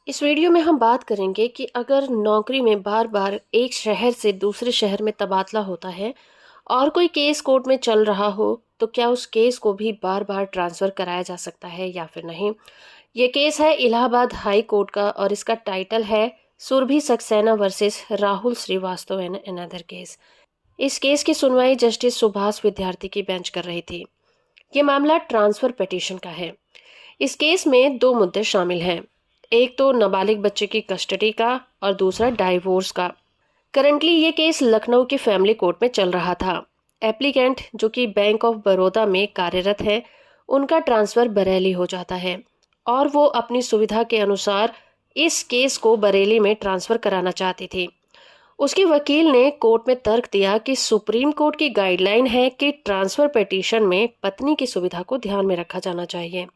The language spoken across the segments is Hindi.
इस वीडियो में हम बात करेंगे कि अगर नौकरी में बार बार एक शहर से दूसरे शहर में तबादला होता है और कोई केस कोर्ट में चल रहा हो तो क्या उस केस को भी बार बार ट्रांसफ़र कराया जा सकता है या फिर नहीं। ये केस है इलाहाबाद हाई कोर्ट का और इसका टाइटल है Surabhi Saxena versus Rahul Shrivastava and another case. इस केस की सुनवाई जस्टिस सुभाष विद्यार्थी की बेंच कर रही थी। ये मामला ट्रांसफ़र पिटीशन का है। इस केस में दो मुद्दे शामिल हैं। एक तो नाबालिग बच्चे की कस्टडी का और दूसरा डाइवोर्स का। करंटली ये केस लखनऊ के फैमिली कोर्ट में चल रहा था। एप्लीकेंट जो कि बैंक ऑफ बड़ौदा में कार्यरत है, उनका ट्रांसफ़र बरेली हो जाता है और वो अपनी सुविधा के अनुसार इस केस को बरेली में ट्रांसफ़र कराना चाहती थी। उसके वकील ने कोर्ट में तर्क दिया कि सुप्रीम कोर्ट की गाइडलाइन है कि ट्रांसफ़र पिटीशन में पत्नी की सुविधा को ध्यान में रखा जाना चाहिए।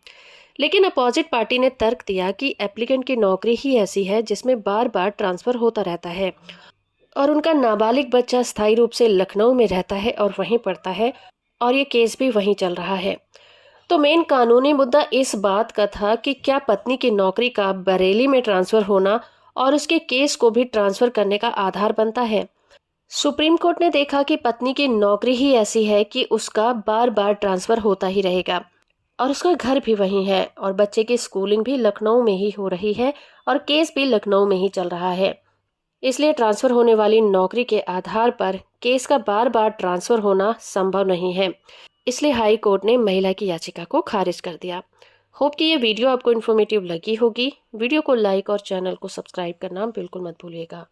लेकिन अपोजिट पार्टी ने तर्क दिया कि एप्लीकेंट की नौकरी ही ऐसी है जिसमें बार बार ट्रांसफ़र होता रहता है और उनका नाबालिग बच्चा स्थायी रूप से लखनऊ में रहता है और वहीं पढ़ता है और ये केस भी वहीं चल रहा है। तो मेन कानूनी मुद्दा इस बात का था कि क्या पत्नी की नौकरी का बरेली में ट्रांसफ़र होना और उसके केस को भी ट्रांसफ़र करने का आधार बनता है। सुप्रीम कोर्ट ने देखा कि पत्नी की नौकरी ही ऐसी है कि उसका बार बार ट्रांसफ़र होता ही रहेगा और उसका घर भी वहीं है और बच्चे की स्कूलिंग भी लखनऊ में ही हो रही है और केस भी लखनऊ में ही चल रहा है। इसलिए ट्रांसफ़र होने वाली नौकरी के आधार पर केस का बार बार ट्रांसफ़र होना संभव नहीं है। इसलिए हाई कोर्ट ने महिला की याचिका को खारिज कर दिया। होप कि ये वीडियो आपको इन्फॉर्मेटिव लगी होगी। वीडियो को लाइक और चैनल को सब्सक्राइब करना बिल्कुल मत भूलिएगा।